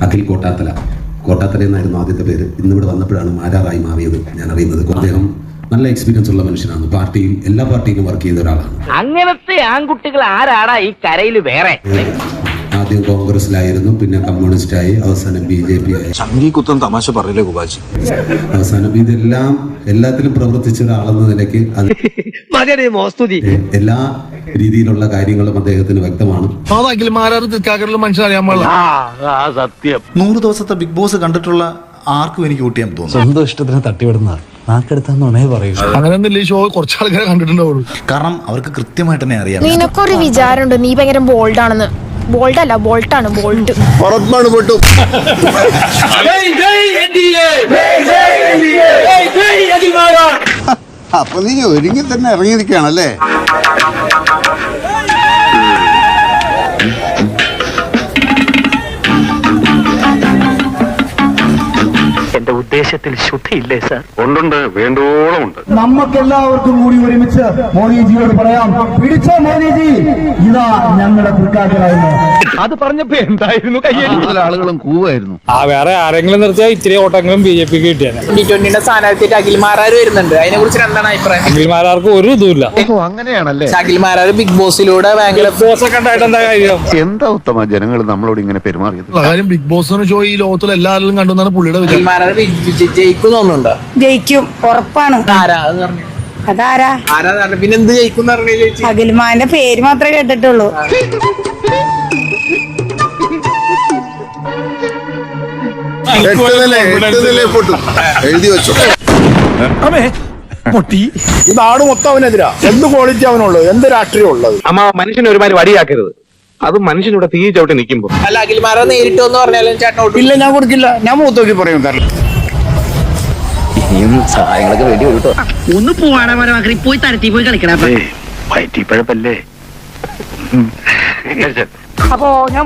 അഖിൽ കോട്ടാത്തല എന്നായിരുന്നു ആദ്യത്തെ പേര്. ഇന്നിവിടെ വന്നപ്പോഴാണ് മാരാറായി മാറിയത് ഞാൻ അറിയുന്നത്. അദ്ദേഹം നല്ല എക്സ്പീരിയൻസ് ഉള്ള മനുഷ്യനാണ്. പാർട്ടിയിൽ എല്ലാ പാർട്ടിയിലും വർക്ക് ചെയ്ത ഒരാളാണ്. അങ്ങനത്തെ ആൺകുട്ടികൾ ആരാടാ ഈ കരയിൽ വേറെ? ആദ്യം കോൺഗ്രസിലായിരുന്നു, പിന്നെ കമ്മ്യൂണിസ്റ്റായി, അവസാനം BJP ആയി. സംഗീകുത്തം തമാശ പറയില്ലേ ഗുബാജി? അവസാനം എല്ലാത്തിലും പ്രവർത്തിച്ച ഒരാളെന്ന നിലയ്ക്ക് എല്ലാ രീതിയിലുള്ള കാര്യങ്ങളും അദ്ദേഹത്തിന് വ്യക്തമാണ്. സത്യം. 100 ദിവസത്തെ ബിഗ് ബോസ് കണ്ടിട്ടുള്ള ആർക്കും എനിക്ക് കൂട്ടിയാൻ തോന്നുന്നു. സ്വന്തം ഇഷ്ടത്തിന് തട്ടിവിടുന്ന നാക്കെടുത്താന്നുണേ പറയൂ. അങ്ങനെ ഷോ കുറച്ച് ആൾക്കാരെ കണ്ടിട്ടുണ്ടാവുള്ളൂ. കാരണം അവർക്ക് കൃത്യമായിട്ട് തന്നെ അറിയാം. നിനക്കൊരു വിചാരമുണ്ട് നീ ഭയങ്കര ബോൾഡ് ആണെന്ന്. ബോൾഡ് അല്ല, ബോൾട്ടാണ്. ബോൾട്ട് അപ്പൊ നീ ഒരുങ്ങി തന്നെ ഇറങ്ങിയിരിക്കുകയാണല്ലേ? എന്റെ ഉദ്ദേശത്തിൽ ശുദ്ധിയില്ലേ സാർ? ഉണ്ടുണ്ട്, വേണ്ടോളം ഉണ്ട്. നമുക്കെല്ലാവർക്കും കൂടി ഒരുമിച്ച് മോദിജിയോട് പറയാം, പിടിച്ചോ മോദിജി, ഇതാ ഞങ്ങളുടെ തൃക്കാക്കരായിരുന്നു. അത് പറഞ്ഞപ്പോ എന്തായിരുന്നു കയ്യടി? ആളുകളും കൂവായിരുന്നു. വേറെ ആരെങ്കിലും നിർത്തിയാൽ ഇത്തിരി ഓട്ടങ്ങളും BJP കിട്ടിയാണ്. T20 സ്ഥാനാർത്ഥിയായിട്ട് അഖിൽ മാരാർ വരുന്നുണ്ട്. അതിനെ കുറിച്ച് എന്താണ് അഭിപ്രായം? അഖിൽമാരാർക്ക് ഒരു ഇതുമില്ല. അങ്ങനെയാണല്ലേ? അഖിൽ മാരാർ ബിഗ് ബോസിലൂടെ ഭയങ്കര ബോസൊക്കെ ഉണ്ടായിട്ട് എന്താ കാര്യം? എന്താ ഉത്തമ ജനങ്ങൾ നമ്മളോട് ഇങ്ങനെ പെരുമാറിയത്? കാര്യം ബിഗ് ബോസ് ഷോ ഈ ലോകത്തിൽ എല്ലാവരും കണ്ടെന്നാണ് പുള്ളിയുടെ അഖിൽ മാരാർ ജയിക്കും തോന്നുന്നുണ്ടോ? ജയിക്കും, ഉറപ്പാണ്. ആരാ അത് പറഞ്ഞു? അതാരാ? ആരാ പിന്നെ എന്ത് ജയിക്കും? അഖിൽമാന്റെ പേര് മാത്രമേ കേട്ടിട്ടുള്ളൂ. എഴുതി വെച്ചോ. ഈ നാട് മൊത്തം അവനെതിരാ. എന്ത് ക്വാളിറ്റി അവനുള്ളൂ, എന്ത് രാഷ്ട്രീയം ഉള്ളത്? അമ്മ മനുഷ്യനെ ഒരുമാതിരി വടിയാക്കരുത്. അത് മനുഷ്യനിവിടെ തീ ചവിട്ടി നിൽക്കുമ്പോ. അല്ല, അഖിൽ മാരാർ നേരിട്ട് എന്ന് പറഞ്ഞാലും ചേട്ടനോട്ട് ഇല്ല, ഞാൻ കൊടുക്കില്ല. ഞാൻ മൂത്തോക്കി പറയും. സഹായങ്ങളൊക്കെ വേണ്ടി കേട്ടോ. ഒന്ന് പോവാടാ പോയി തരത്തി പോയി കളിക്കണം. വയറ്റിപ്പഴപ്പല്ലേ? അപ്പോ ഞാൻ